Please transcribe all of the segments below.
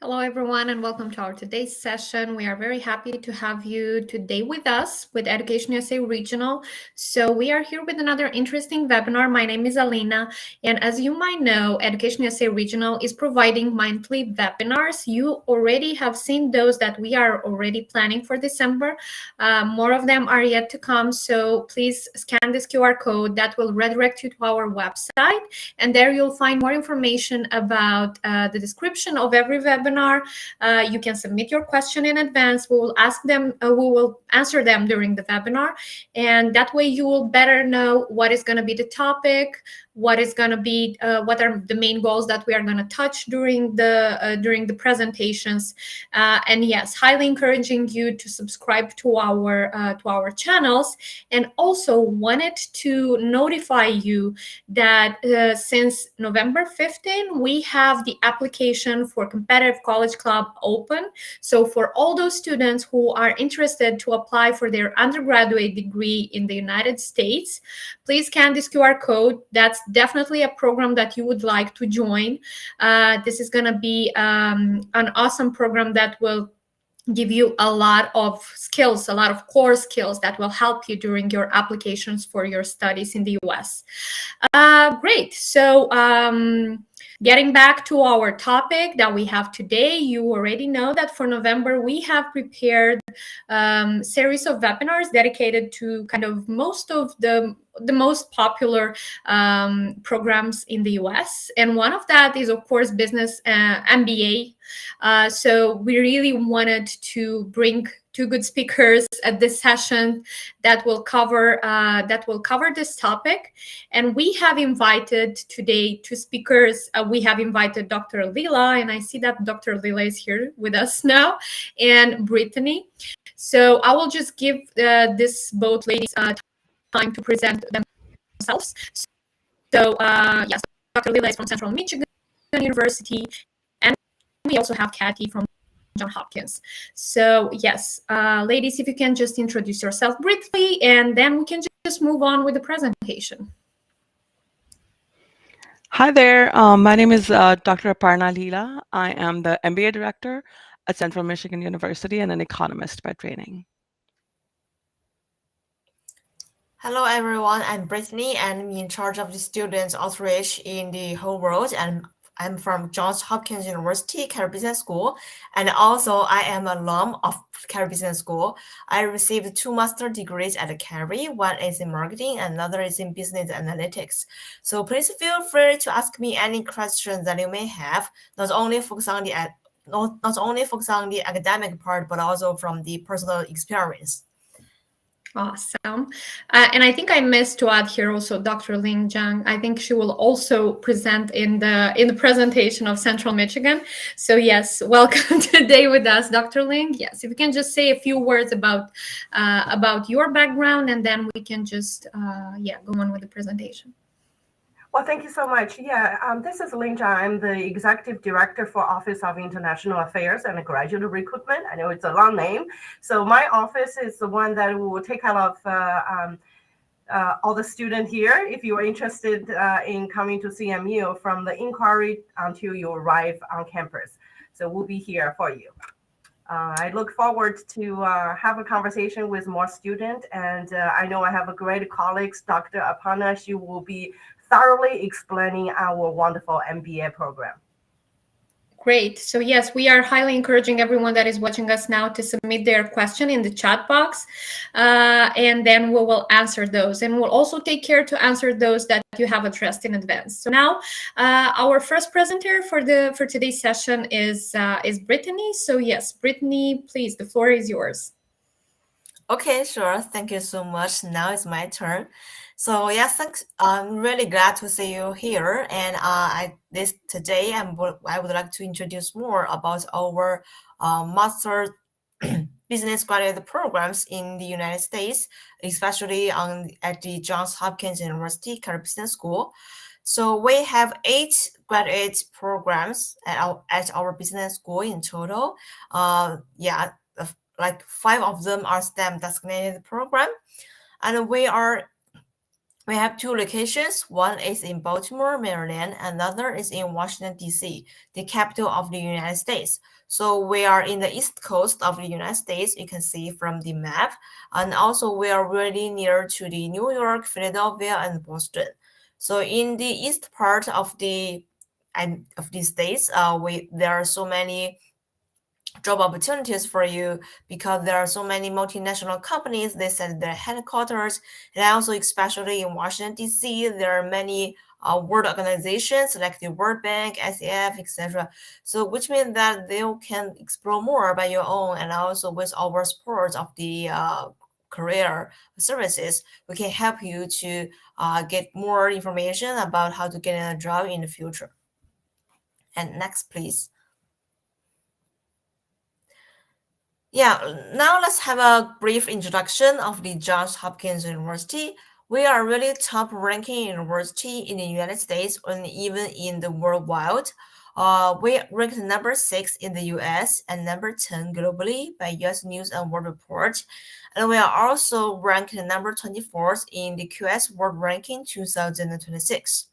Hello, everyone, and welcome to our today's session. We are very happy to have you today with us with Education USA Regional. So we are here with another interesting webinar. My name is Alina, and as you might know, Education USA Regional is providing monthly webinars. You already have seen those that we are already planning for December. More of them are yet to come, so please scan this QR code that will redirect you to our website, and there you'll find more information about the description of every webinar. You can submit your question in advance. We will ask them. We will answer them during the webinar, and that way you will better know what is going to be the topic, what is going to be, what are the main goals that we are going to touch during the presentations. And yes, highly encouraging you to subscribe to our channels, and also wanted to notify you that since November 15, we have the application for Competitive College Club open. So for all those students who are interested to apply for their undergraduate degree in the United States, please scan this QR code. That's definitely a program that you would like to join. This is going to be an awesome program that will give you a lot of skills, a lot of core skills that will help you during your applications for your studies in the US. Great. So getting back to our topic that we have today, you already know that for November, we have prepared series of webinars dedicated to kind of most of the most popular programs in the US. And one of that is, of course, business MBA. So we really wanted to bring two good speakers at this session that will cover this topic. And we have invited today two speakers. We have invited Dr. Lila, and I see that Dr. Lila is here with us now, and Brittany. So I will just give this both ladies time to present themselves. So yes, Dr. Lila is from Central Michigan University, and we also have Katy from Hopkins. So yes, ladies, if you can just introduce yourself briefly, and then we can just move on with the presentation. Hi there. My name is Dr. Aparna Leela. I am the MBA director at Central Michigan University and an economist by training. Hello, everyone. I'm Brittany, and I'm in charge of the students outreach in the whole world. And I'm from Johns Hopkins University, Carey Business School. And also, I am an alum of Carey Business School. I received 2 master degrees at Carey. One is in marketing, and another is in business analytics. So please feel free to ask me any questions that you may have, not only focus on the academic part, but also from the personal experience. Awesome. And I think I missed to add here also Dr. Ling Zhang. I think she will also present in the presentation of Central Michigan. So yes, welcome today with us, Dr. Ling. Yes, if you can just say a few words about your background, and then we can just go on with the presentation. Well, thank you so much. This is Ling Zhang. I'm the Executive Director for Office of International Affairs and Graduate Recruitment. I know it's a long name. So my office is the one that will take care of all the students here. If you are interested in coming to CMU from the inquiry until you arrive on campus. So we'll be here for you. I look forward to have a conversation with more students. And I know I have a great colleague, Dr. Aparna. She will be thoroughly explaining our wonderful MBA program. Great. So yes, we are highly encouraging everyone that is watching us now to submit their question in the chat box, and then we will answer those. And we'll also take care to answer those that you have addressed in advance. So now, our first presenter for today's session is Brittany. So yes, Brittany, please, the floor is yours. Okay, sure. Thank you so much. Now it's my turn. So yes, thanks. I'm really glad to see you here. And today I would like to introduce more about our master business graduate programs in the United States, especially at the Johns Hopkins University Carey Business School. So we have 8 graduate programs at our business school in total. Like 5 of them are STEM designated program, and we are We have 2 locations. One is in Baltimore, Maryland. Another is in Washington, D.C., the capital of the United States. So we are in the east coast of the United States, you can see from the map. And also we are really near to the New York, Philadelphia, and Boston. So in the east part of the states, there are so many job opportunities for you because there are so many multinational companies. They set their headquarters, and also especially in Washington D.C. there are many world organizations like the World Bank, SEF, etc. So which means that they can explore more by your own, and also with our support of the career services, we can help you to get more information about how to get a job in the future. And next, please. Yeah, now let's have a brief introduction of the Johns Hopkins University. We are really top-ranking university in the United States and even in the worldwide. We ranked number 6 in the US and number 10 globally by US News and World Report. And we are also ranked number 24th in the QS World Ranking 2026.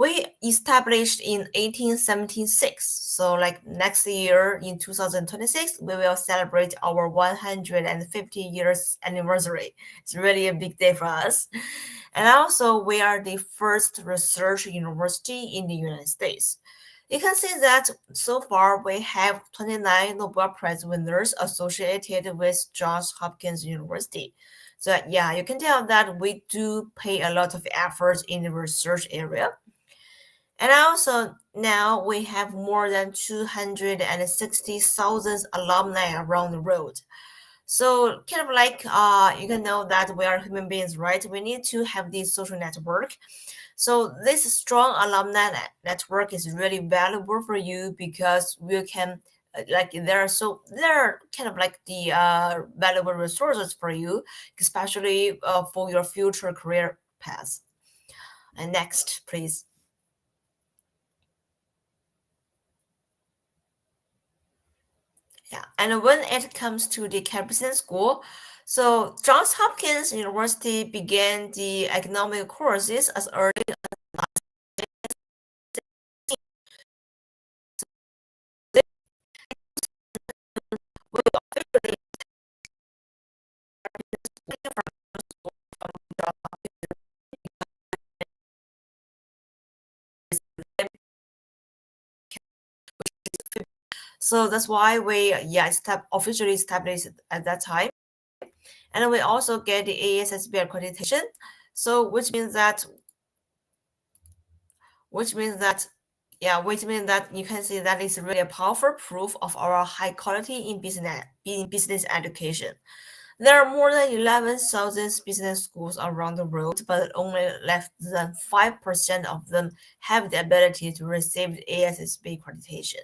We established in 1876. So like next year in 2026, we will celebrate our 150 years anniversary. It's really a big day for us. And also we are the first research university in the United States. You can see that so far we have 29 Nobel Prize winners associated with Johns Hopkins University. So yeah, you can tell that we do pay a lot of effort in the research area. And also now we have more than 260,000 alumni around the world. So kind of like you can know that we are human beings, right? We need to have this social network. So this strong alumni network is really valuable for you because we can there are kind of like the valuable resources for you, especially for your future career path. And next, please. Yeah, and when it comes to the Carey Business School, so Johns Hopkins University began the economic courses as early as so that's why we officially established at that time. And we also get the ASSB accreditation. So which means that you can see that it's really a powerful proof of our high quality in business education. There are more than 11,000 business schools around the world, but only less than 5% of them have the ability to receive the ASSB accreditation.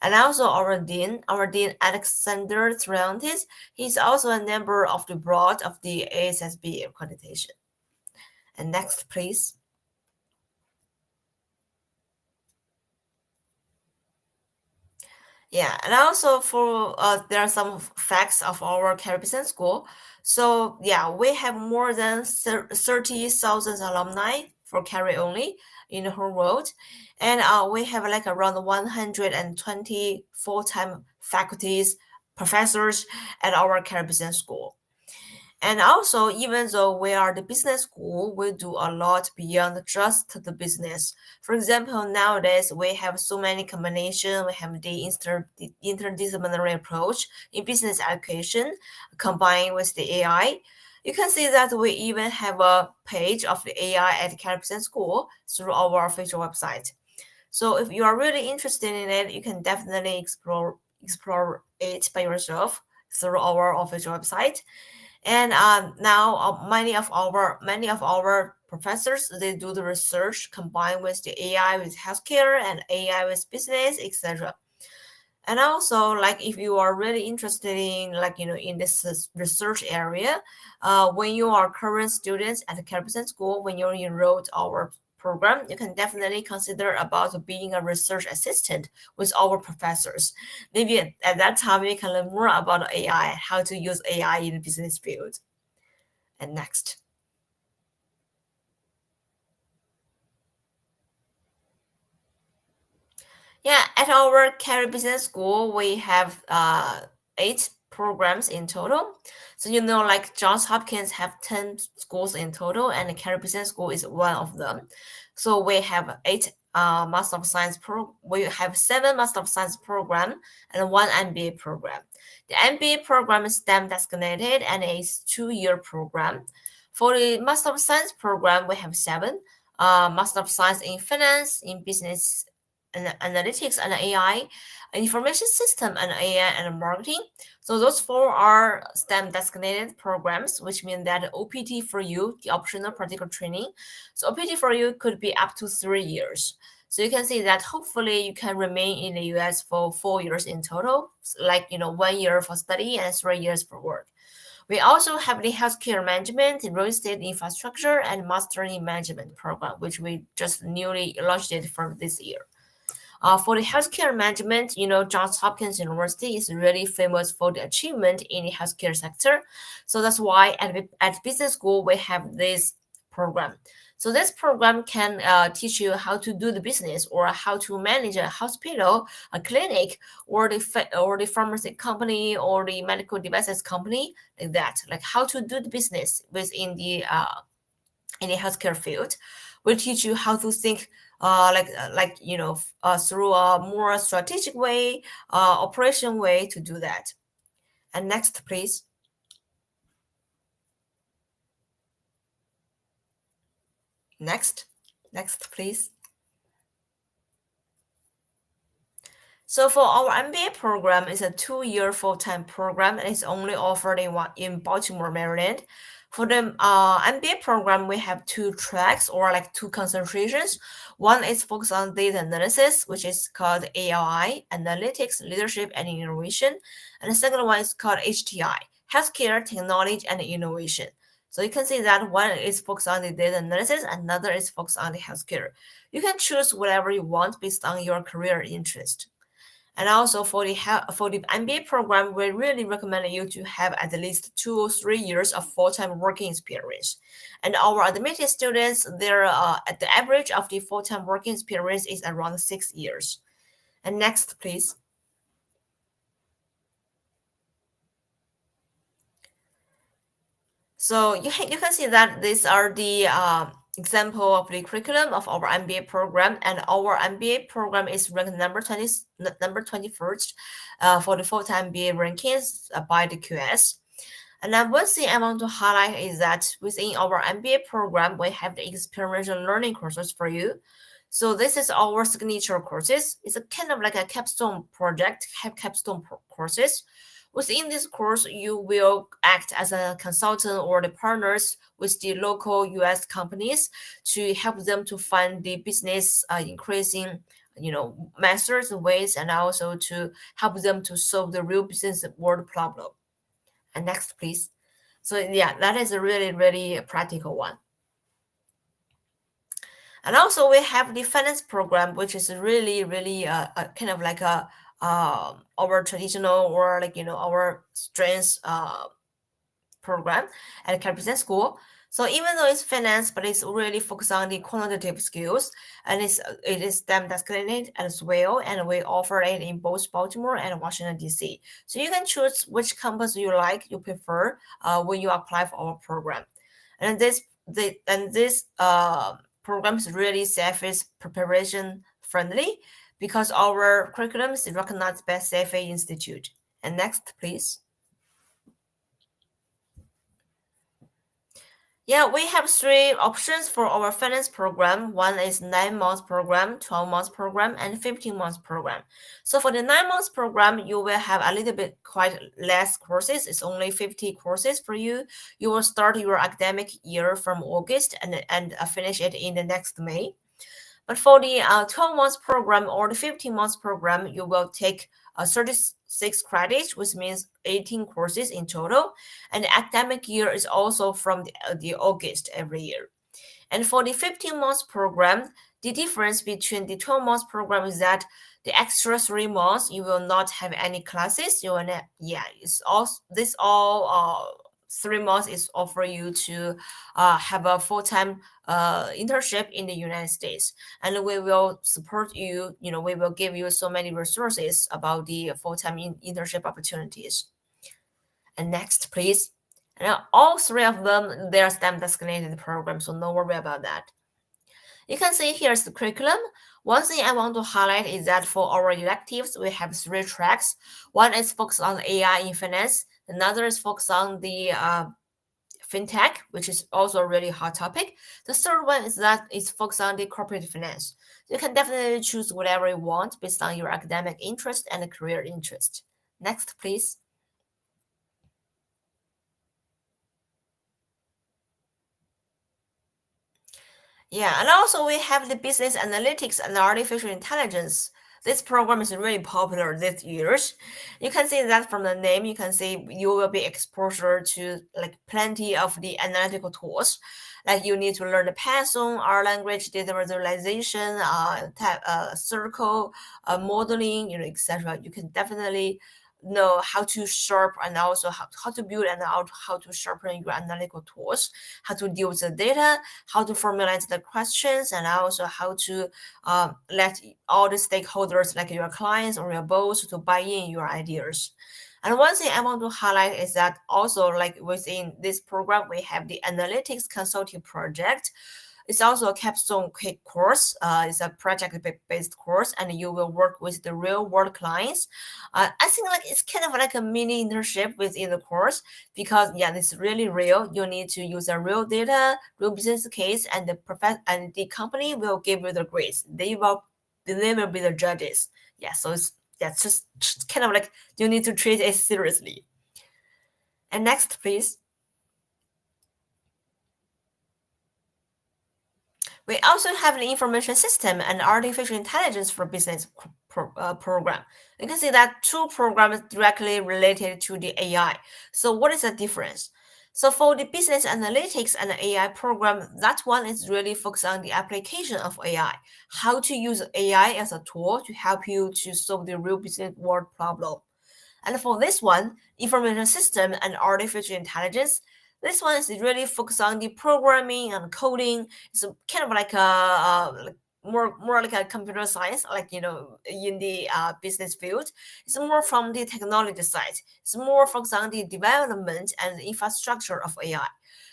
And also our dean Alexander Triantis, he's also a member of the board of the ASSB accreditation. And next, please. Yeah, and also for there are some facts of our Carey Business School. So yeah, we have more than 30,000 alumni for Carey only in the whole world, and we have like around 120 full-time faculties, professors at our Carey Business School. And also, even though we are the business school, we do a lot beyond just the business. For example, nowadays we have so many combinations. We have the interdisciplinary approach in business education combined with the AI. You can see that we even have a page of the AI at Carey Business School through our official website. So if you are really interested in it, you can definitely explore it by yourself through our official website. And now many of our professors, they do the research combined with the AI with healthcare and AI with business, etc. And also, like if you are really interested in in this research area, when you are current students at the Carey Business School, when you enrolled our program, you can definitely consider about being a research assistant with our professors. Maybe at that time you can learn more about AI, how to use AI in the business field. And next. Yeah, at our Carey Business School, we have 8 programs in total. So like Johns Hopkins have 10 schools in total, and the Carey Business School is one of them. So we have 8 Master of Science we have 7 Master of Science program and 1 MBA program. The MBA program is STEM designated and is 2-year program. For the Master of Science program, we have 7 Master of Science in Finance, in Business Analytics and AI, Information System and AI and Marketing. So those 4 are STEM designated programs, which mean that OPT for you, the optional practical training. So OPT for you could be up to 3 years. So you can see that hopefully you can remain in the US for 4 years in total, like 1 year for study and 3 years for work. We also have the healthcare management, real estate infrastructure, and master in management program, which we just newly launched it for this year. For the healthcare management, Johns Hopkins University is really famous for the achievement in the healthcare sector. So that's why at business school, we have this program. So this program can teach you how to do the business or how to manage a hospital, a clinic, or the pharmacy company or the medical devices company, like that, like how to do the business within the in the healthcare field. Will teach you how to think through a more strategic way, operation way to do that. And next, please. Next, please. So for our MBA program, it's a 2-year full-time program and it's only offered in Baltimore, Maryland. For the MBA program, we have 2 tracks or like 2 concentrations. One is focused on data analysis, which is called AI, Analytics, Leadership, and Innovation. And the second one is called HTI, Healthcare, Technology, and Innovation. So you can see that one is focused on the data analysis, another is focused on the healthcare. You can choose whatever you want based on your career interest. And also for the MBA program, we really recommend you to have at least 2 or 3 years of full-time working experience. And our admitted students, their at the average of the full-time working experience is around 6 years. And next, please. So you can see that these are the example of the curriculum of our MBA program, and our MBA program is ranked number 21st for the full-time MBA rankings by the QS. And then one thing I want to highlight is that within our MBA program, we have the experiential learning courses for you. So this is our signature courses. It's a kind of like a capstone project, capstone courses. Within this course, you will act as a consultant or the partners with the local US companies to help them to find the business increasing, methods and ways, and also to help them to solve the real business world problem. And next, please. So yeah, that is a really, really practical one. And also we have the finance program, which is really, really kind of like a our traditional or our strengths program at Carey Business School. So even though it's finance, but it's really focused on the quantitative skills, and it is STEM designated as well, and we offer it in both Baltimore and Washington DC. So you can choose which campus you prefer when you apply for our program. And this program is really CFA preparation friendly because our curriculum is recognized by CFA Institute. And next, please. Yeah, we have 3 options for our finance program. One is 9-month program, 12-month program, and 15-month program. So for the 9-month program, you will have a little bit quite less courses. It's only 50 courses for you. You will start your academic year from August and finish it in the next May. But for the 12-month program or the 15-month program, you will take 36 credits, which means 18 courses in total. And the academic year is also from the August every year. And for the 15-month program, the difference between the 12-month program is that the extra 3 months, you will not have any classes. You will not, it's all 3 months is offer you to have a full-time internship in the United States, and we will support you. We will give you so many resources about the full-time internship opportunities. And next, please. And all 3 of them, they are STEM designated programs, so no worry about that. You can see here's the curriculum. One thing I want to highlight is that for our electives, we have 3 tracks. One is focused on AI in finance. Another is focused on the fintech, which is also a really hot topic. The third one is that it's focused on the corporate finance. You can definitely choose whatever you want based on your academic interest and career interest. Next, please. Yeah, and also we have the business analytics and artificial intelligence. This program is really popular these years. You can see that from the name, you can see you will be exposure to like plenty of the analytical tools. Like you need to learn the Python, R language, data visualization, circle, modeling, etc. You can definitely know how to sharp and also how to build and how to sharpen your analytical tools, how to deal with the data, how to formulate the questions, and also how to let all the stakeholders like your clients or your boss to buy in your ideas. And one thing I want to highlight is that also like within this program, we have the analytics consulting project. It's also a capstone course. It's a project-based course, and you will work with the real-world clients. I think like it's kind of like a mini internship within the course because it's really real. You need to use a real data, real business case, and the company will give you the grades. They will be the judges. So it's just kind of like you need to treat it seriously. And next, please. We also have the information system and artificial intelligence for business program. You can see that 2 programs directly related to the AI. So what is the difference? So for the business analytics and AI program, that one is really focused on the application of AI, how to use AI as a tool to help you to solve the real business world problem. And for this one, information system and artificial intelligence, this one is really focused on the programming and coding. It's kind of like a more like a computer science, like in the business field. It's more from the technology side. It's more focused on the development and infrastructure of AI.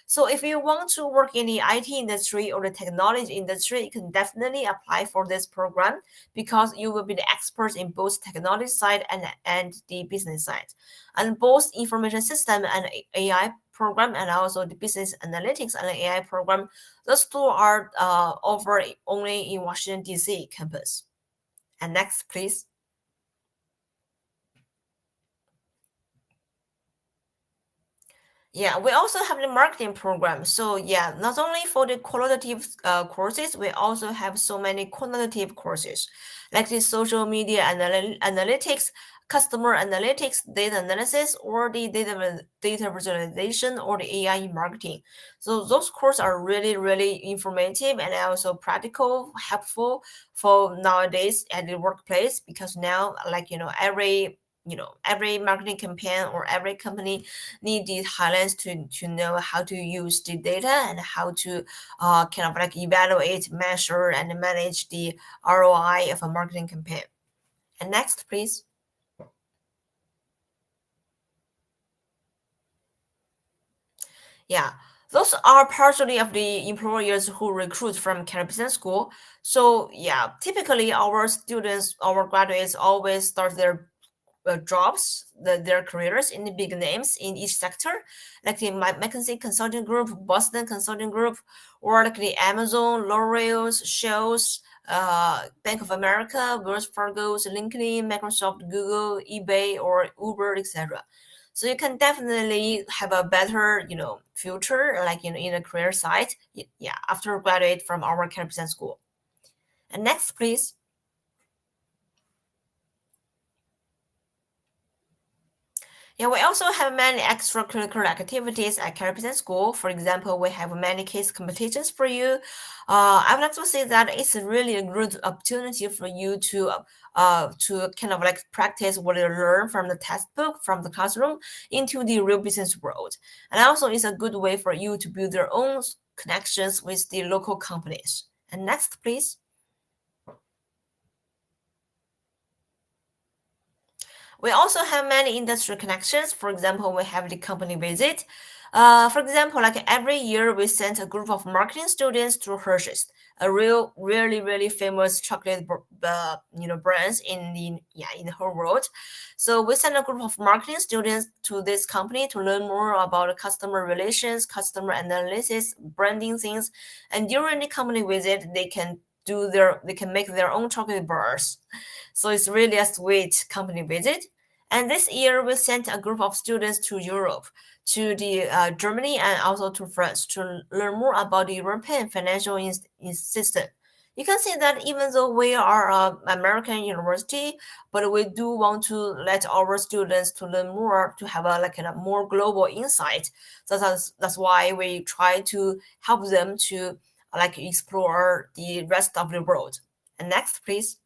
So if you want to work in the IT industry or the technology industry, you can definitely apply for this program because you will be the expert in both technology side and the business side. And both information system and AI program and also the business analytics and AI program, those 2 are offered only in Washington, D.C. campus. And next, please. We also have the marketing program. So not only for the qualitative courses, we also have so many quantitative courses, like the social media analytics, customer analytics, data analysis, or the data visualization, or the AI in marketing. So those courses are really, really informative and also practical, helpful for nowadays at the workplace, because now every marketing campaign or every company need these highlights to know how to use the data and how to kind of like evaluate, measure, and manage the ROI of a marketing campaign. And next, please. Those are partially of the employers who recruit from Carey Business School. So typically our students, our graduates always start their jobs, their careers in the big names in each sector, like the McKinsey Consulting Group, Boston Consulting Group, or like the Amazon, L'Oreal's, Shell's, Bank of America, Wells Fargo's, LinkedIn, Microsoft, Google, eBay, or Uber, etc. So you can definitely have a better, future, like in a career side, after graduate from our Carey Business School. And next, please. Yeah, we also have many extracurricular activities at Carey Business School. For example, we have many case competitions for you. I would like to say that it's really a good opportunity for you to kind of like practice what you learn from the textbook, from the classroom, into the real business world. And also, it's a good way for you to build your own connections with the local companies. And next, please. We also have many industry connections. For example, we have the company visit. For example, like every year, we send a group of marketing students to Hershey's, a really famous chocolate, brands in the whole world. So we send a group of marketing students to this company to learn more about customer relations, customer analysis, branding things. And during the company visit, they can make their own chocolate bars. So it's really a sweet company visit. And this year, we sent a group of students to Europe, to the Germany and also to France to learn more about the European financial system. You can see that even though we are an American university, but we do want to let our students to learn more, to have a more global insight. So that's why we try to help them to explore the rest of the world. And next, please.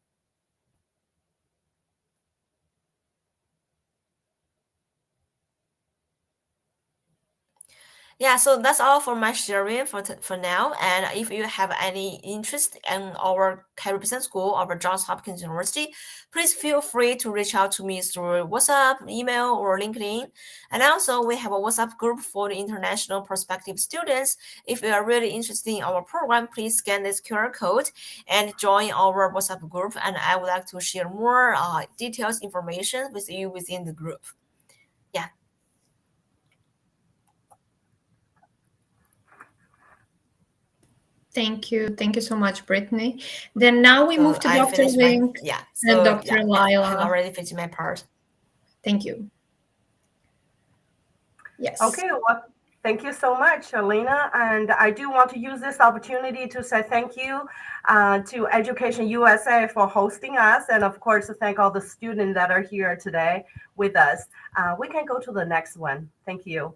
Yeah, so that's all for my sharing for now. And if you have any interest in our Carey Business School or Johns Hopkins University, please feel free to reach out to me through WhatsApp, email, or LinkedIn. And also, we have a WhatsApp group for the international prospective students. If you are really interested in our program, please scan this QR code and join our WhatsApp group. And I would like to share more details, information with you within the group. Yeah. Thank you. Thank you so much, Brittany. Then now we move to I Dr. finished Wang and Dr. Lila. I've already finished my part. Thank you. Yes. Okay, well, thank you so much, Alina. And I do want to use this opportunity to say thank you to Education USA for hosting us. And of course, to thank all the students that are here today with us. We can go to the next one. Thank you.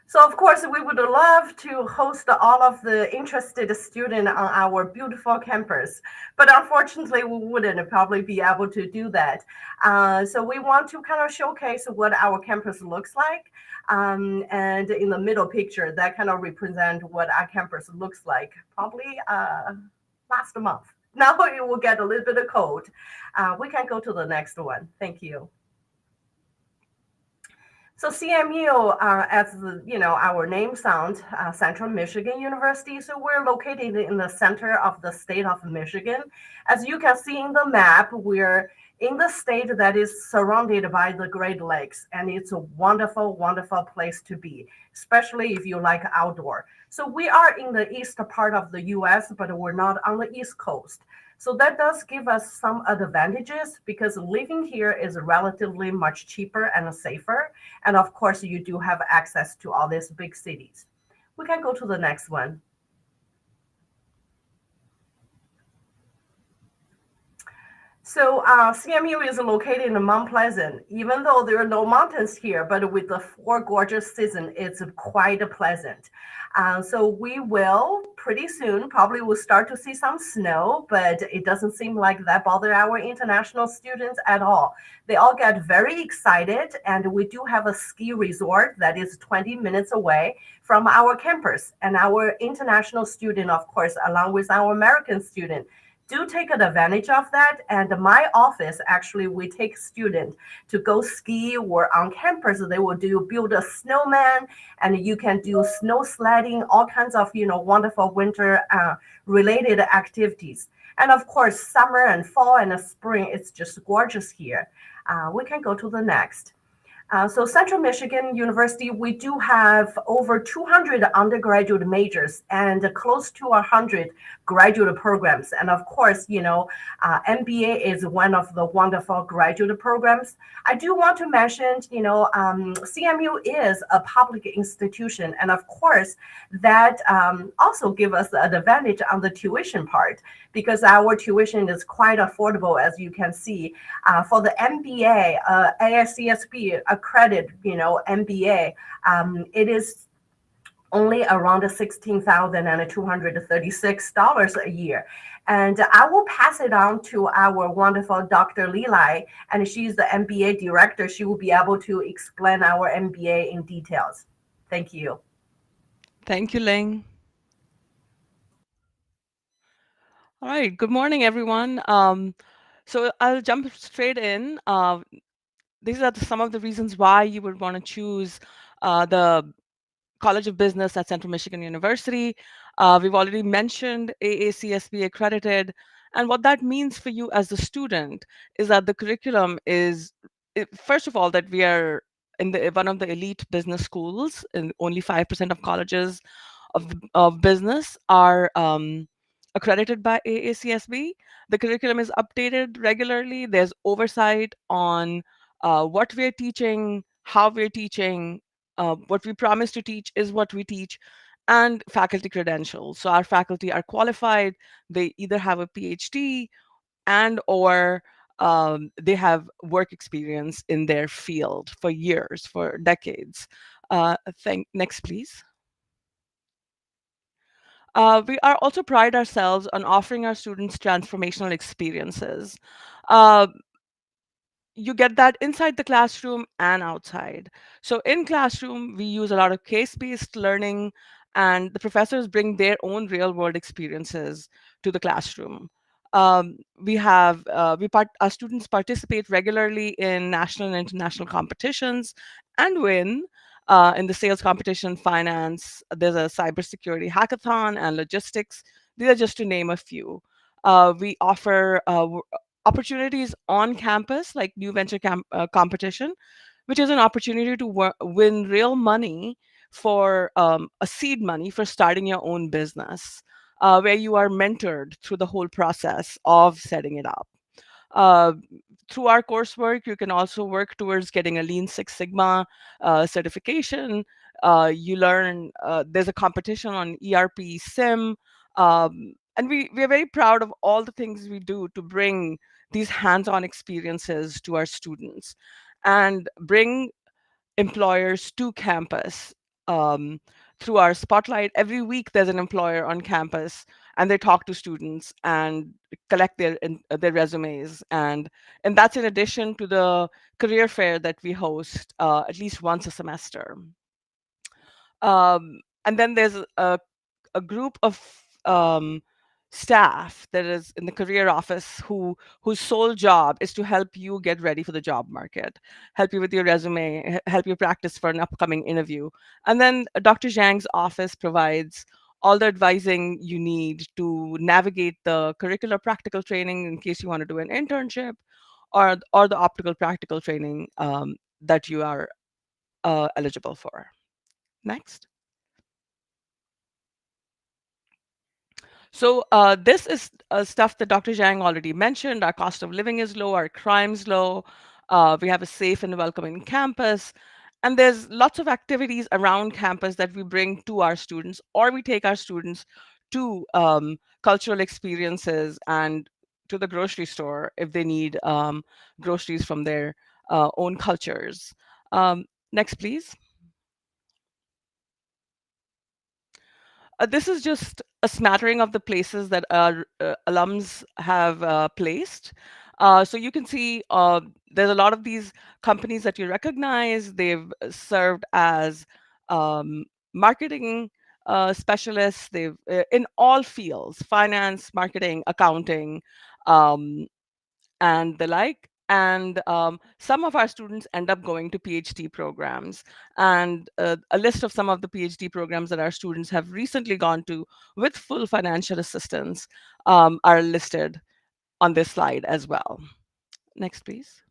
So of course, we would love to host all of the interested students on our beautiful campus, but unfortunately, we wouldn't probably be able to do that. So we want to kind of showcase what our campus looks like. And in the middle picture, that kind of represent what our campus looks like, probably last month. Now it will get a little bit of cold. We can go to the next one. Thank you. So CMU, as our name sounds, Central Michigan University. So we're located in the center of the state of Michigan. As you can see in the map, we're in the state that is surrounded by the Great Lakes, and it's a wonderful, wonderful place to be, especially if you like outdoor. So we are in the east part of the U.S., but we're not on the East Coast. So that does give us some advantages because living here is relatively much cheaper and safer. And of course, you do have access to all these big cities. We can go to the next one. So CMU is located in Mount Pleasant. Even though there are no mountains here, but with the 4 gorgeous seasons, it's quite pleasant. So we will pretty soon probably will start to see some snow, but it doesn't seem like that bother our international students at all. They all get very excited, and we do have a ski resort that is 20 minutes away from our campus. And our international student, of course, along with our American student, do take advantage of that. And my office, actually, we take students to go ski or on campus. They will build a snowman, and you can do snow sledding, all kinds of, wonderful winter related activities. And of course, summer and fall and spring, it's just gorgeous here. We can go to the next. So Central Michigan University, we do have over 200 undergraduate majors and close to 100 graduate programs. And of course, MBA is one of the wonderful graduate programs. I do want to mention, CMU is a public institution. And of course, that also gives us the advantage on the tuition part, because our tuition is quite affordable, as you can see. For the MBA, ASCSB accredited, MBA, it is only around $16,236 a year. And I will pass it on to our wonderful Dr. Lilai, and she's the MBA director. She will be able to explain our MBA in details. Thank you. Thank you, Ling. All right, good morning, everyone. So I'll jump straight in. These are some of the reasons why you would want to choose the College of Business at Central Michigan University. We've already mentioned AACSB accredited. And what that means for you as a student is that the curriculum is, first of all, that we are in one of the elite business schools, and only 5% of colleges of business are accredited by AACSB. The curriculum is updated regularly. There's oversight on what we're teaching, how we're teaching, what we promise to teach is what we teach, and faculty credentials. So our faculty are qualified. They either have a PhD and or they have work experience in their field for years, for decades. Next, please. We are also pride ourselves on offering our students transformational experiences. Uh, you get that inside the classroom and outside. So in classroom, we use a lot of case-based learning, and the professors bring their own real-world experiences to the classroom. Our students participate regularly in national and international competitions and win. In the sales competition, finance, there's a cybersecurity hackathon and logistics. These are just to name a few. We offer opportunities on campus, like New Venture Competition, which is an opportunity to win real money for a seed money for starting your own business, where you are mentored through the whole process of setting it up. Uh, Through our coursework, you can also work towards getting a Lean Six Sigma certification. You learn, there's a competition on ERP SIM. And we are very proud of all the things we do to bring these hands-on experiences to our students and bring employers to campus through our spotlight. Every week there's an employer on campus and they talk to students and collect their resumes, and that's in addition to the career fair that we host at least once a semester. And then there's a group of staff that is in the career office whose sole job is to help you get ready for the job market, help you with your resume, help you practice for an upcoming interview. And then Dr. Zhang's office provides all the advising you need to navigate the curricular practical training in case you want to do an internship, or the optical practical training that you are eligible for. Next. So this is stuff that Dr. Zhang already mentioned. Our cost of living is low, our crime's low. We have a safe and welcoming campus. And there's lots of activities around campus that we bring to our students, or we take our students to cultural experiences and to the grocery store if they need groceries from their own cultures. Next, please. This is just a smattering of the places that our alums have placed. So you can see there's a lot of these companies that you recognize. They've served as marketing specialists. They've in all fields: finance, marketing, accounting, and the like. And some of our students end up going to PhD programs. And a list of some of the PhD programs that our students have recently gone to with full financial assistance are listed on this slide as well. Next, please.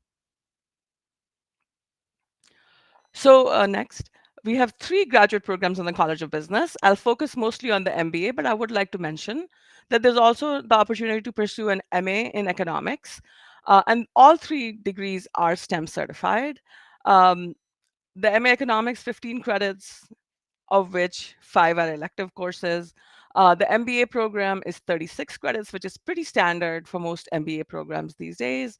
So next, we have 3 graduate programs in the College of Business. I'll focus mostly on the MBA, but I would like to mention that there's also the opportunity to pursue an MA in economics. And all 3 degrees are STEM certified. Um, the MA Economics, 15 credits, of which 5 are elective courses. The MBA program is 36 credits, which is pretty standard for most MBA programs these days.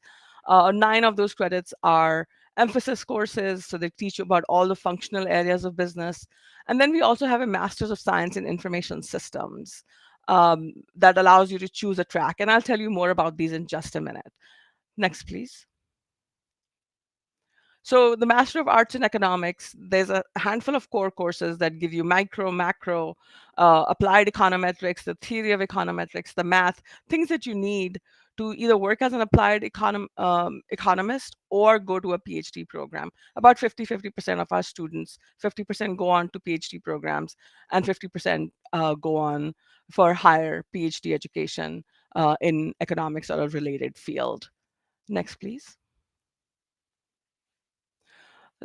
9 of those credits are emphasis courses, so they teach you about all the functional areas of business. And then we also have a Master's of Science in Information Systems that allows you to choose a track. And I'll tell you more about these in just a minute. Next, please. So the Master of Arts in Economics, there's a handful of core courses that give you micro, macro, applied econometrics, the theory of econometrics, the math, things that you need to either work as an applied economist or go to a PhD program. About 50% of our students, 50% go on to PhD programs, and 50% go on for higher PhD education in economics or a related field. Next, please.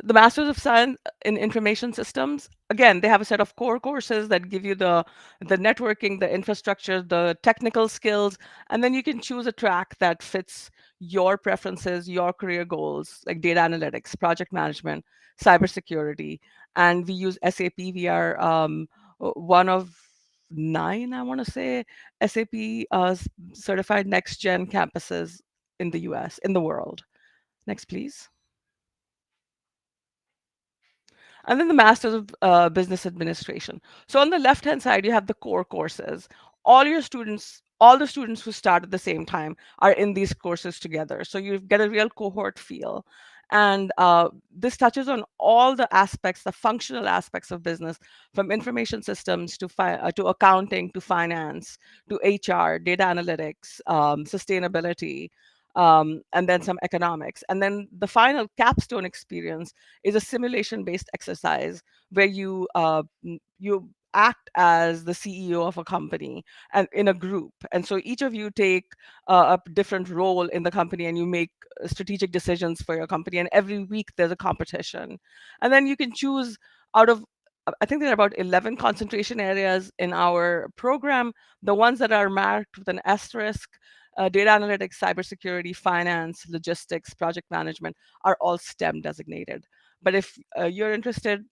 The Masters of Science in Information Systems, again, they have a set of core courses that give you the networking, the infrastructure, the technical skills, and then you can choose a track that fits your preferences, your career goals, like data analytics, project management, cybersecurity. And we use SAP. We are one of 9, I want to say, SAP certified next gen campuses in the US, in the world. Next, please. And then the Masters of Business Administration. So on the left-hand side, you have the core courses. All the students who start at the same time are in these courses together. So you get a real cohort feel. And this touches on all the aspects, the functional aspects of business, from information systems to accounting, to finance, to HR, data analytics, sustainability, and then some economics. And then the final capstone experience is a simulation-based exercise where you act as the CEO of a company and in a group. And so each of you take a different role in the company, and you make strategic decisions for your company. And every week there's a competition. And then you can choose out of I think there are about 11 concentration areas in our program. The ones that are marked with an asterisk, data analytics, cybersecurity, finance, logistics, project management, are all STEM designated. But if you're interested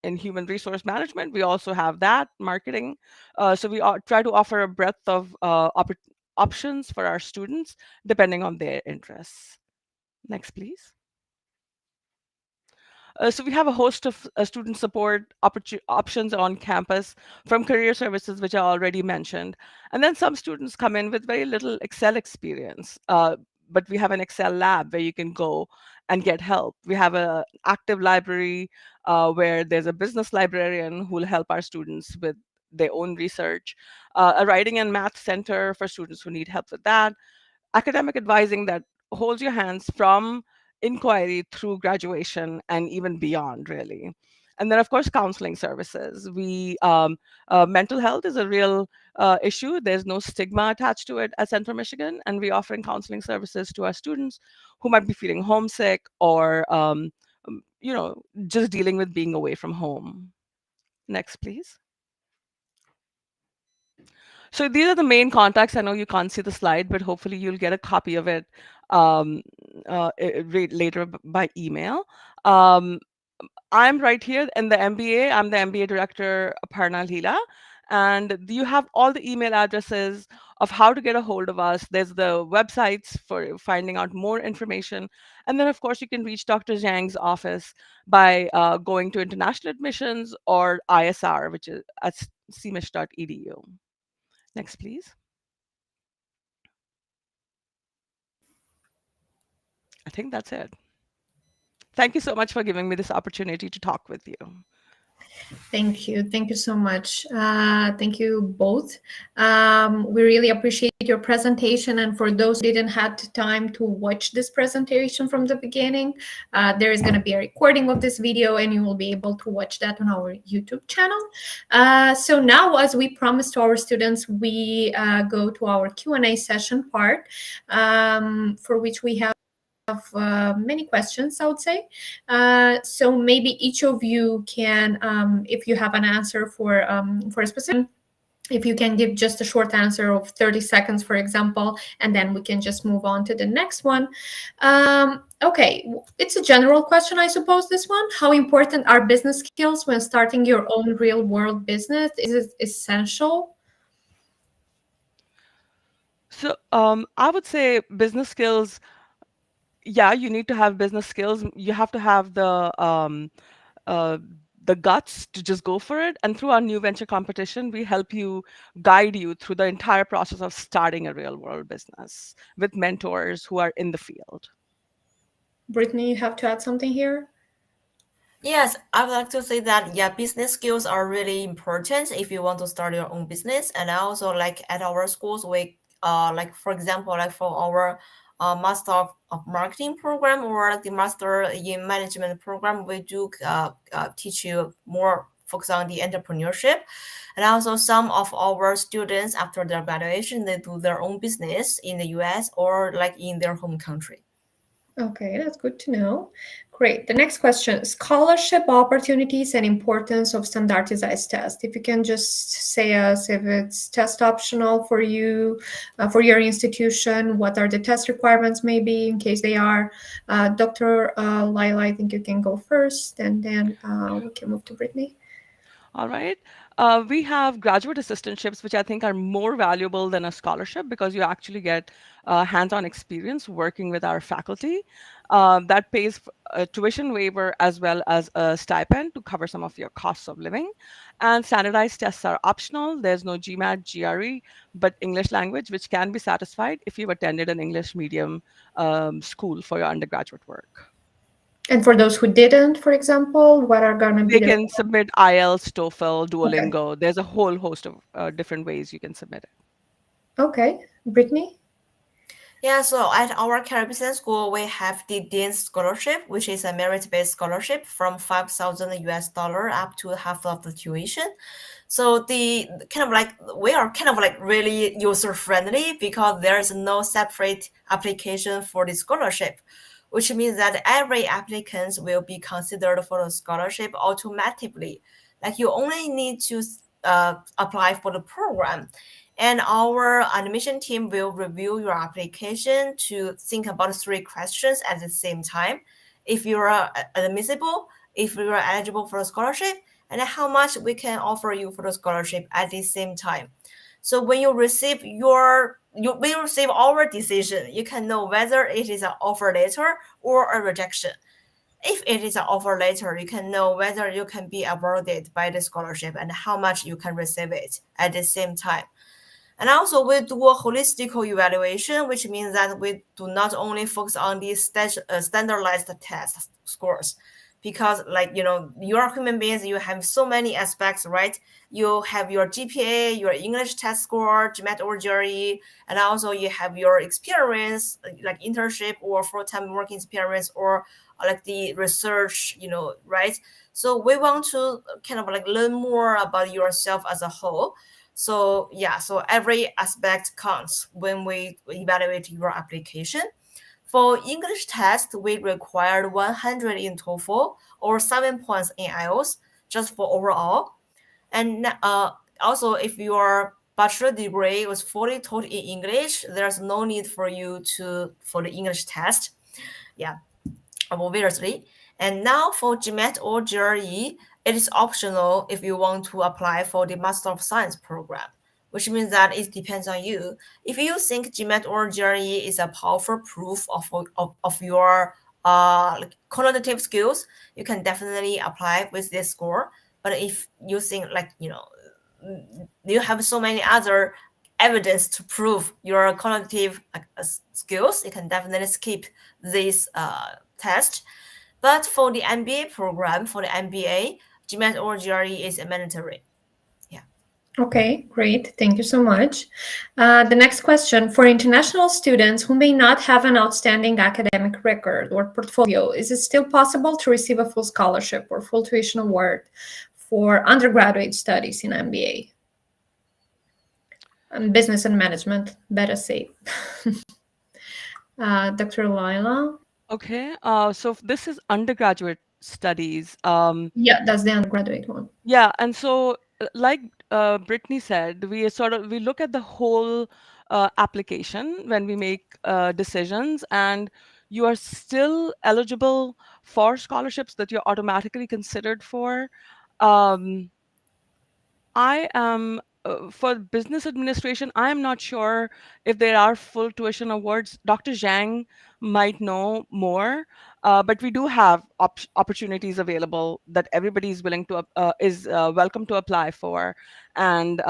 in human resource management, we also have that, marketing. So we try to offer a breadth of options for our students depending on their interests. Next, please. So we have a host of student support options on campus, from career services, which I already mentioned. And then some students come in with very little Excel experience, but we have an Excel lab where you can go and get help. We have an active library where there's a business librarian who will help our students with their own research, a writing and math center for students who need help with that, academic advising that holds your hands from inquiry through graduation and even beyond, really. And then, of course, counseling services. Mental health is a real issue. There's no stigma attached to it at Central Michigan, and we're offering counseling services to our students who might be feeling homesick or, just dealing with being away from home. Next, please. So these are the main contacts. I know you can't see the slide, but hopefully you'll get a copy of it later by email. I'm right here in the MBA. I'm the MBA director, Aparna Leela. And you have all the email addresses of how to get a hold of us. There's the websites for finding out more information. And then, of course, you can reach Dr. Zhang's office by going to international admissions or ISR, which is at cmish.edu. Next, please. I think that's it. Thank you so much for giving me this opportunity to talk with you. Thank you. Thank you so much. Thank you both. We really appreciate your presentation. And for those who didn't have time to watch this presentation from the beginning, there is going to be a recording of this video, and you will be able to watch that on our YouTube channel. So now, as we promised to our students, we go to our Q&A session part, for which we have many questions, I would say. So maybe each of you can, if you have an answer for a specific, if you can give just a short answer of 30 seconds, for example, and then we can just move on to the next one. Okay, it's a general question, I suppose, this one. How important are business skills when starting your own real-world business? Is it essential? So I would say business skills, yeah, you need to have business skills. You have to have uh, the guts to just go for it. And through our new venture competition, we help you guide you through the entire process of starting a real world business with mentors who are in the field. Brittany, you have to add something here? Yes, I would like to say that yeah, business skills are really important if you want to start your own business. And I also like at our schools, we like for example, like for our master of marketing program or like the master in management program, we do teach you more focus on the entrepreneurship. And also some of our students after their graduation, they do their own business in the US or like in their home country. Okay, that's good to know. Great. The next question, scholarship opportunities and importance of standardized tests. If you can just say us if it's test optional for you, for your institution, what are the test requirements maybe in case they are. Dr. Lila, I think you can go first and then we can move to Brittany. All right. We have graduate assistantships, which I think are more valuable than a scholarship because you actually get hands-on experience working with our faculty. That pays a tuition waiver as well as a stipend to cover some of your costs of living. And standardized tests are optional. There's no GMAT, GRE, but English language, which can be satisfied if you've attended an English medium school for your undergraduate work. And for those who didn't, for example, what are going to be They the... can submit IELTS, TOEFL, Okay. Duolingo. There's a whole host of different ways you can submit it. Okay. Brittany? Yeah, so at our Carey Business School, we have the Dean's Scholarship, which is a merit-based scholarship from $5,000 up to half of the tuition. So the kind of like we are kind of like really user-friendly because there's no separate application for the scholarship, which means that every applicant will be considered for the scholarship automatically. Like you only need to apply for the program. And our admission team will review your application to think about 3 questions at the same time. If you are admissible, if you are eligible for a scholarship, and how much we can offer you for the scholarship at the same time. So when you receive our decision, you can know whether it is an offer letter or a rejection. If it is an offer letter, you can know whether you can be awarded by the scholarship and how much you can receive it at the same time. And also we do a holistic evaluation, which means that we do not only focus on the standardized test scores, because like, you know, you are human beings, you have so many aspects, right? You have your GPA, your English test score, GMAT or GRE, and also you have your experience, like internship or full-time working experience or like the research, you know, right? So we want to kind of like learn more about yourself as a whole. So yeah, so every aspect counts when we evaluate your application. For English test, we required 100 in TOEFL or 7 points in IELTS just for overall. And also, if your bachelor degree was fully taught in English, there's no need for you for the English test. Yeah, obviously. And now for GMAT or GRE, it is optional if you want to apply for the Master of Science program, which means that it depends on you. If you think GMAT or GRE is a powerful proof of your like cognitive skills, you can definitely apply with this score. But if you think like, you know, you have so many other evidence to prove your cognitive skills, you can definitely skip this test. But for the MBA program, for the MBA, GMAT or GRE is mandatory. Yeah. Okay, great. Thank you so much. The next question, for international students who may not have an outstanding academic record or portfolio, is it still possible to receive a full scholarship or full tuition award for undergraduate studies in MBA? Business and management, better say. Dr. Lila? Okay. So this is undergraduate studies. Yeah, that's the undergraduate one. Yeah, and so like Brittany said, we look at the whole application when we make decisions, and you are still eligible for scholarships that you're automatically considered for. Um, I am for business administration. I am not sure if there are full tuition awards. Dr. Zhang might know more, but we do have opportunities available that everybody is willing to is welcome to apply for, and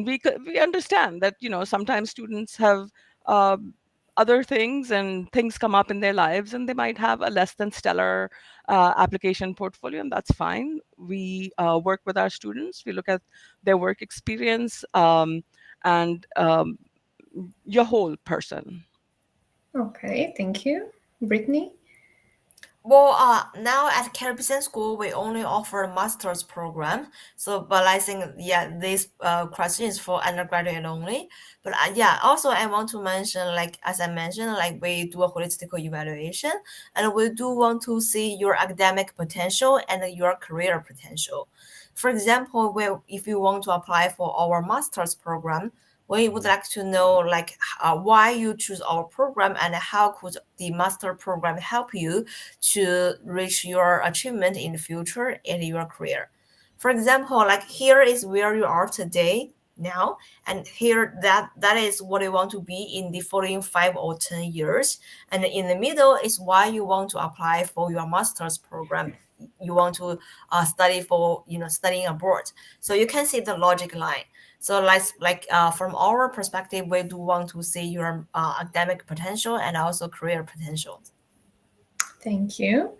we understand that sometimes students have. Other things and things come up in their lives and they might have a less than stellar application portfolio, and that's fine. We work with our students, we look at their work experience, and your whole person. Okay, thank you. Brittany? Well, now at Carey Business School, we only offer a master's program. So, but I think, yeah, this question is for undergraduate only. But yeah, also I want to mention, like, as I mentioned, like we do a holistic evaluation and we do want to see your academic potential and your career potential. For example, if you want to apply for our master's program, we would like to know like why you choose our program and how could the master program help you to reach your achievement in the future in your career. For example, like here is where you are today now, and here that is what you want to be in the following 5 or 10 years, and in the middle is why you want to apply for your master's program. You want to study for studying abroad. So you can see the logic line. So from our perspective, we do want to see your academic potential and also career potential. Thank you.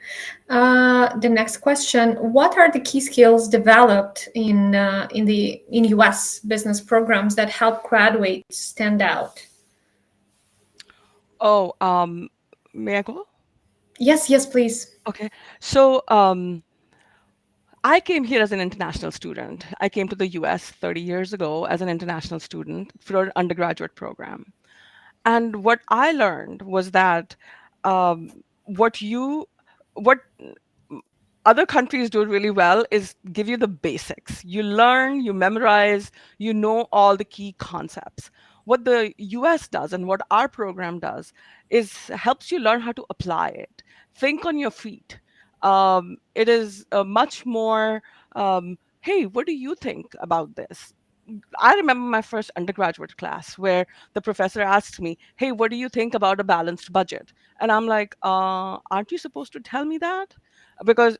The next question: what are the key skills developed in US business programs that help graduates stand out? Oh, may I go? Yes, yes, please. Okay. So I came here as an international student. I came to the US 30 years ago as an international student for an undergraduate program. And what I learned was that what you what other countries do really well is give you the basics. You learn, you memorize, you know all the key concepts. What the US does and what our program does is helps you learn how to apply it. Think on your feet. It is much more, hey, what do you think about this? I remember my first undergraduate class where the professor asked me, "Hey, what do you think about a balanced budget?" And I'm like, "Aren't you supposed to tell me that?" Because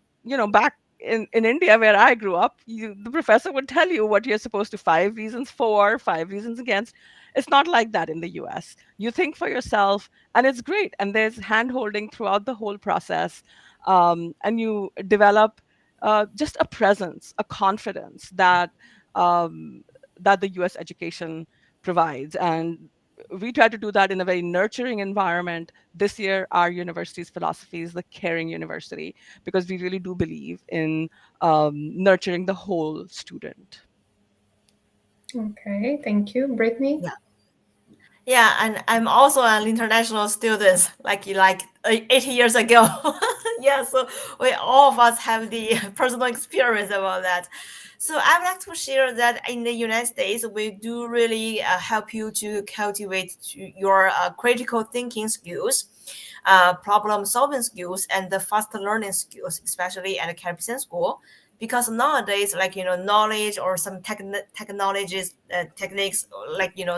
back in India where I grew up, the professor would tell you what you're supposed to, 5 reasons for, 5 reasons against. It's not like that in the US. You think for yourself, and it's great. And there's hand holding throughout the whole process, and you develop just a presence, a confidence um, that the US education provides. And we try to do that in a very nurturing environment. This year, our university's philosophy is the caring university, because we really do believe in nurturing the whole student. Okay, thank you. Brittany? Yeah. Yeah, and I'm also an international student, like 8 years ago. Yeah, so we all of us have the personal experience about that. So I would like to share that in the United States, we do really help you to cultivate your critical thinking skills, problem solving skills, and the fast learning skills, especially at Carey Business School. Because nowadays, knowledge or some technologies, techniques,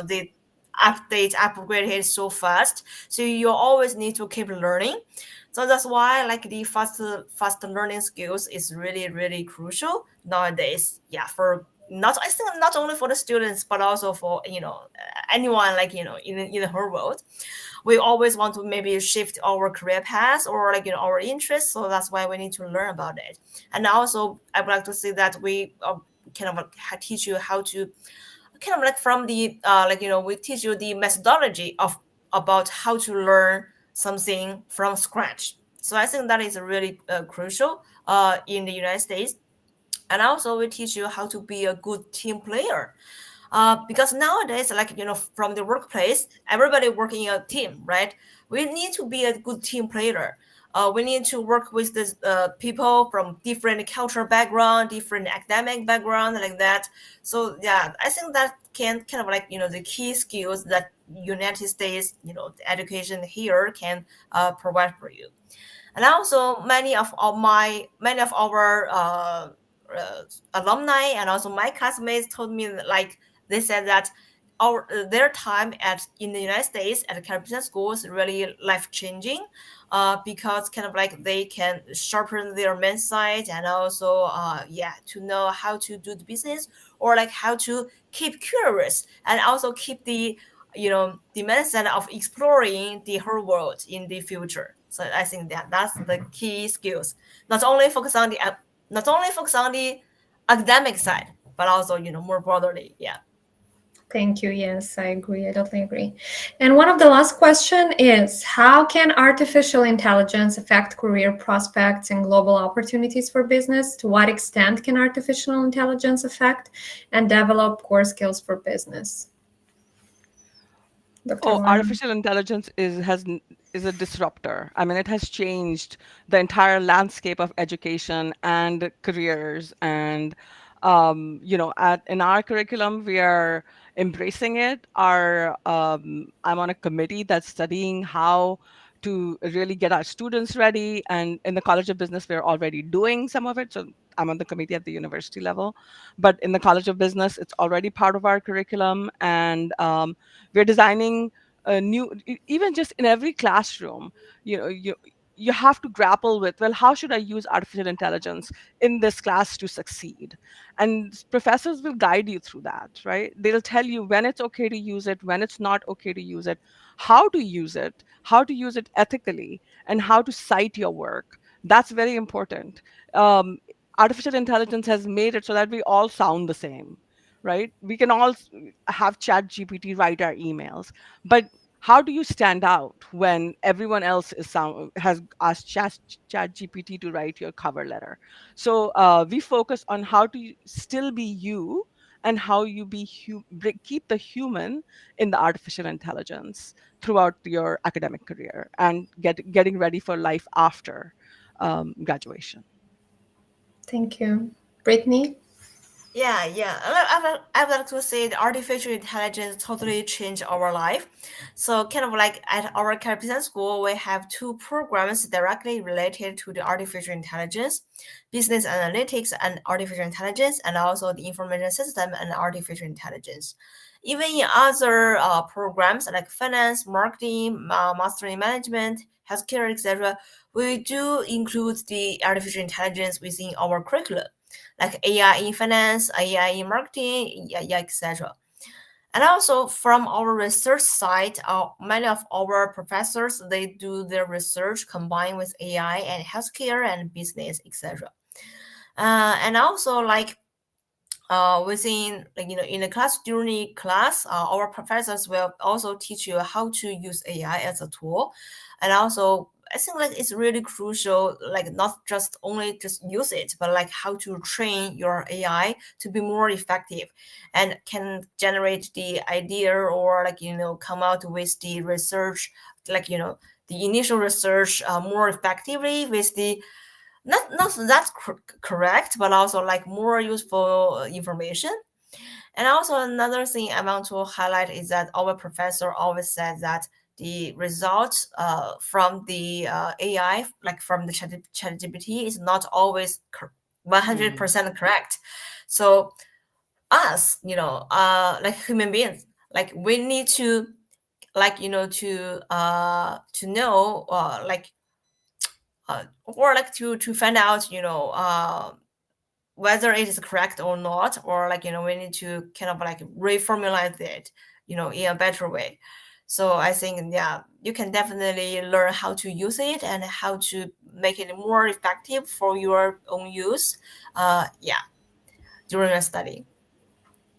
they upgrade so fast, so you always need to keep learning. So that's why the fast learning skills is really really crucial nowadays. Yeah, for not I think not only for the students but also for anyone in the whole world. We always want to maybe shift our career path or our interests, so that's why we need to learn about it. And also I would like to say that we kind of teach you how to kind of from the we teach you the methodology of about how to learn something from scratch. So I think that is really crucial in the United States. And also we teach you how to be a good team player, because nowadays from the workplace everybody working in a team, right? we need to be a good team player. We need to work with the people from different cultural background, different academic background, like that. So yeah, I think that can kind of like, the key skills that United States, the education here can provide for you. And also many of our alumni and also my classmates told me that, like, they said that their time in the United States at the Caribbean school is really life changing, because kind of like they can sharpen their mindset and also to know how to do the business, or like how to keep curious and also keep the the mindset of exploring the whole world in the future. So I think that's the key skills. Not only focus on the academic side, but also more broadly. Yeah. Thank you. Yes, I agree. I totally agree. And one of the last question is, how can artificial intelligence affect career prospects and global opportunities for business? To what extent can artificial intelligence affect and develop core skills for business? Dr. Wang. Artificial intelligence is a disruptor. I mean, it has changed the entire landscape of education and careers. And in our curriculum, we are embracing it. I'm on a committee that's studying how to really get our students ready. And in the College of Business, we're already doing some of it. So I'm on the committee at the university level, but in the College of Business, it's already part of our curriculum. And we're designing a new, even just in every classroom, you know, you have to grapple with, well, how should I use artificial intelligence in this class to succeed? And professors will guide you through that, right? They'll tell you when it's okay to use it, when it's not okay to use it, how to use it, how to use it ethically, and how to cite your work. That's very important. Artificial intelligence has made it so that we all sound the same, right? We can all have chat gpt write our emails, but how do you stand out when everyone else has asked chat gpt to write your cover letter? So we focus on how to still be you, and how you keep the human in the artificial intelligence throughout your academic career, and getting ready for life after graduation. Thank you. Brittany? Yeah, yeah. I would like to say the artificial intelligence totally changed our life. So kind of like at our Caribbean school, we have two programs directly related to the artificial intelligence: business analytics and artificial intelligence, and also the information system and artificial intelligence. Even in other programs like finance, marketing, master in management, healthcare, etc., we do include the artificial intelligence within our curriculum, like AI in finance, AI in marketing, yeah, etc. And also from our research side, many of our professors, they do their research combined with AI and healthcare and business, etc. And also like within, like, in the class, during class, our professors will also teach you how to use AI as a tool. And also I think like it's really crucial, like not just only just use it, but like how to train your AI to be more effective and can generate the idea, or like come out with the research, like the initial research more effectively with the not that correct, but also like more useful information. And also another thing I want to highlight is that our professor always said that the results from the AI, like from the ChatGPT, is not always 100% correct. So us, like human beings, like we need to, like to know, like or like to find out, whether it is correct or not, or like we need to kind of like reformulate it, in a better way. So I think, yeah, you can definitely learn how to use it and how to make it more effective for your own use, yeah, during your study.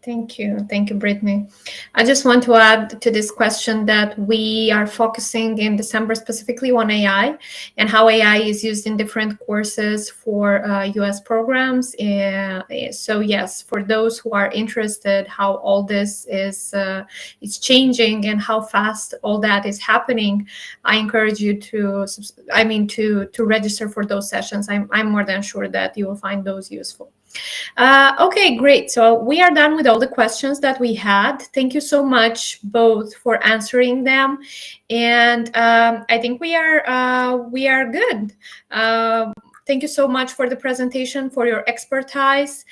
Thank you. Thank you, Brittany. I just want to add to this question that we are focusing in December specifically on AI and how AI is used in different courses for US programs. So yes, for those who are interested, how all this is changing and how fast all that is happening, I encourage you to register for those sessions. I'm more than sure that you will find those useful. Okay, great. So we are done with all the questions that we had. Thank you so much both for answering them, and I think we are good. Thank you so much for the presentation, for your expertise,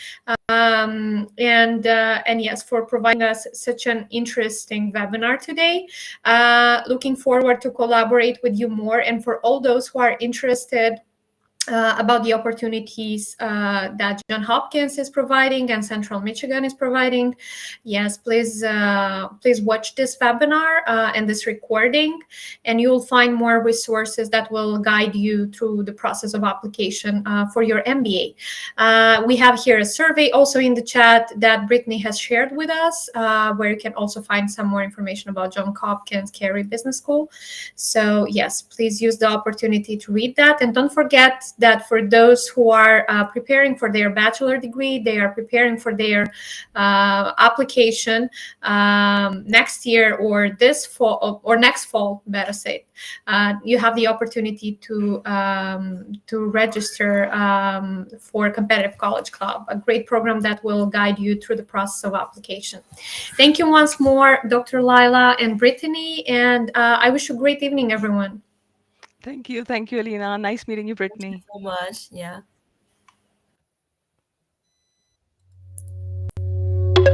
and yes, for providing us such an interesting webinar today. Looking forward to collaborate with you more, and for all those who are interested about the opportunities that Johns Hopkins is providing and Central Michigan is providing. Yes, please watch this webinar and this recording, and you'll find more resources that will guide you through the process of application for your MBA. We have here a survey also in the chat that Brittany has shared with us, where you can also find some more information about Johns Hopkins Carey Business School. So yes, please use the opportunity to read that, and don't forget that for those who are preparing for their bachelor degree, they are preparing for their application next year or this fall or next fall, better say. You have the opportunity to register for Competitive College Club, a great program that will guide you through the process of application. Thank you once more, Dr. Lila and Brittany, and I wish you a great evening, everyone. Thank you, Alina. Nice meeting you, Brittany. So much. Yeah.